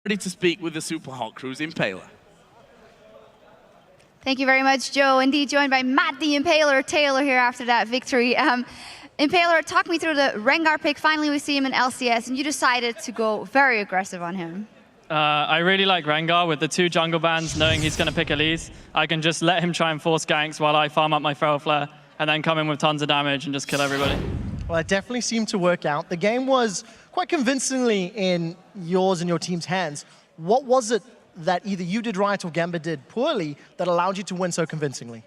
Ready to speak with the Super Hot Crew's Impaler. Thank you very much, Joe. Indeed, joined by Matt the Impaler Taylor here after that victory. Impaler, talk me through the Rengar pick. Finally, we see him in LCS, and you decided to go very aggressive on him. I really like Rengar with the 2 jungle bans, knowing he's going to pick Elise. I can just let him try and force ganks while I farm up my Feral Flare, and then come in with tons of damage and just kill everybody. Well, it definitely seemed to work out. The game was quite convincingly in yours and your team's hands. What was it that either you did right or Gambit did poorly that allowed you to win so convincingly?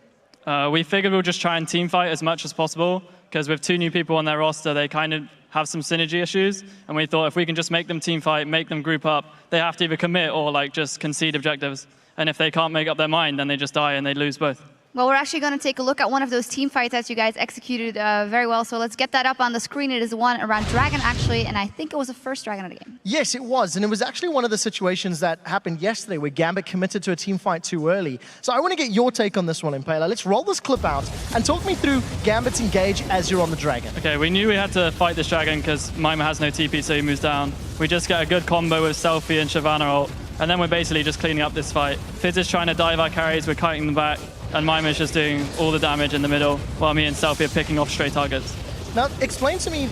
We figured we'll just try and team fight as much as possible, because with 2 new people on their roster, they kind of have some synergy issues, and we thought if we can just make them team fight, make them group up, they have to either commit or like just concede objectives. And if they can't make up their mind, then they just die and they lose both. Well, we're actually going to take a look at one of those team fights that you guys executed very well. So let's get that up on the screen. It is one around Dragon, actually, and I think it was the first Dragon of the game. Yes, it was. And it was actually one of the situations that happened yesterday where Gambit committed to a team fight too early. So I want to get your take on this one, Impaler. Let's roll this clip out and talk me through Gambit's engage as you're on the Dragon. Okay, we knew we had to fight this Dragon because Mima has no TP, so he moves down. We just get a good combo with Selfie and Shyvana ult, and then we're basically just cleaning up this fight. Fizz is trying to dive our carries, we're kiting them back, and Mima's just doing all the damage in the middle, while me and Selfie are picking off stray targets. Now, explain to me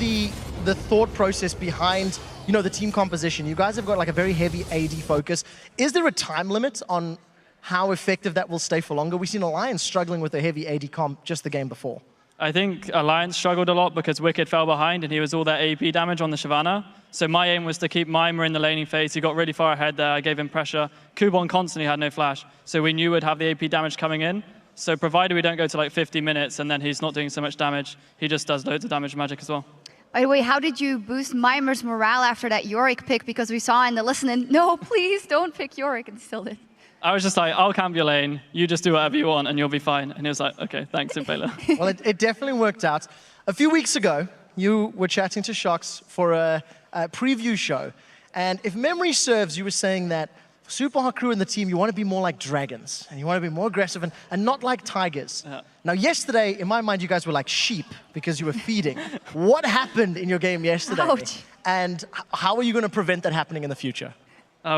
the thought process behind, you know, the team composition. You guys have got like a very heavy AD focus. Is there a time limit on how effective that will stay for longer? We've seen Alliance struggling with a heavy AD comp just the game before. I think Alliance struggled a lot because Wicked fell behind and he was all that AP damage on the Shyvana. So my aim was to keep Mima in the laning phase. He got really far ahead there. I gave him pressure. Kubon constantly had no flash. So we knew we'd have the AP damage coming in. So provided we don't go to like 50 minutes and then he's not doing so much damage, he just does loads of damage magic as well. By the way, how did you boost Mimer's morale after that Yorick pick? Because we saw in the listening, no, please don't pick Yorick, and still did. I was just like, I'll camp your lane, you just do whatever you want and you'll be fine. And he was like, okay, thanks, Impaler. Well, it definitely worked out. A few weeks ago, you were chatting to Shox for a preview show. And if memory serves, you were saying that Super Hot Crew and the team, you want to be more like dragons. And you want to be more aggressive and not like tigers. Now, yesterday, in my mind, you guys were like sheep because you were feeding. What happened in your game yesterday? Ouch. And how are you going to prevent that happening in the future?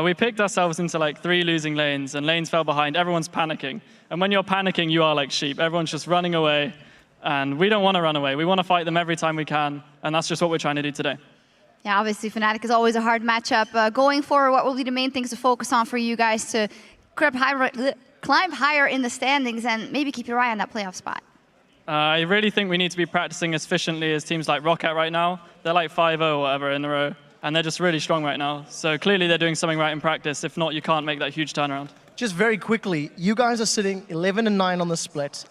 We picked ourselves into like 3 losing lanes, and lanes fell behind. Everyone's panicking. And when you're panicking, you are like sheep. Everyone's just running away. And we don't want to run away. We want to fight them every time we can. And that's just what we're trying to do today. Yeah, obviously, Fnatic is always a hard matchup. Going forward, what will be the main things to focus on for you guys to climb higher in the standings and maybe keep your eye on that playoff spot? I really think we need to be practicing as efficiently as teams like Rocket right now. They're like 5-0 or whatever in a row. And they're just really strong right now. So clearly they're doing something right in practice. If not, you can't make that huge turnaround. Just very quickly, you guys are sitting 11-9 on the split.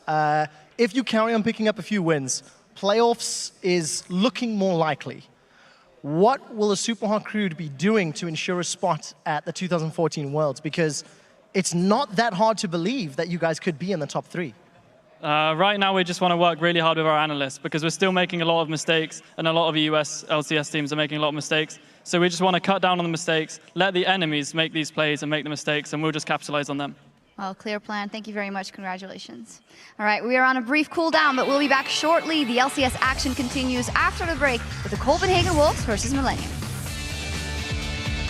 If you carry on picking up a few wins, playoffs is looking more likely. What will the Super Hot Crew be doing to ensure a spot at the 2014 Worlds? Because it's not that hard to believe that you guys could be in the top 3. Right now, we just want to work really hard with our analysts because we're still making a lot of mistakes, and a lot of US LCS teams are making a lot of mistakes. So we just want to cut down on the mistakes, let the enemies make these plays and make the mistakes, and we'll just capitalize on them. Well, clear plan. Thank you very much. Congratulations. All right, we are on a brief cooldown, but we'll be back shortly. The LCS action continues after the break with the Copenhagen Wolves versus Millennium.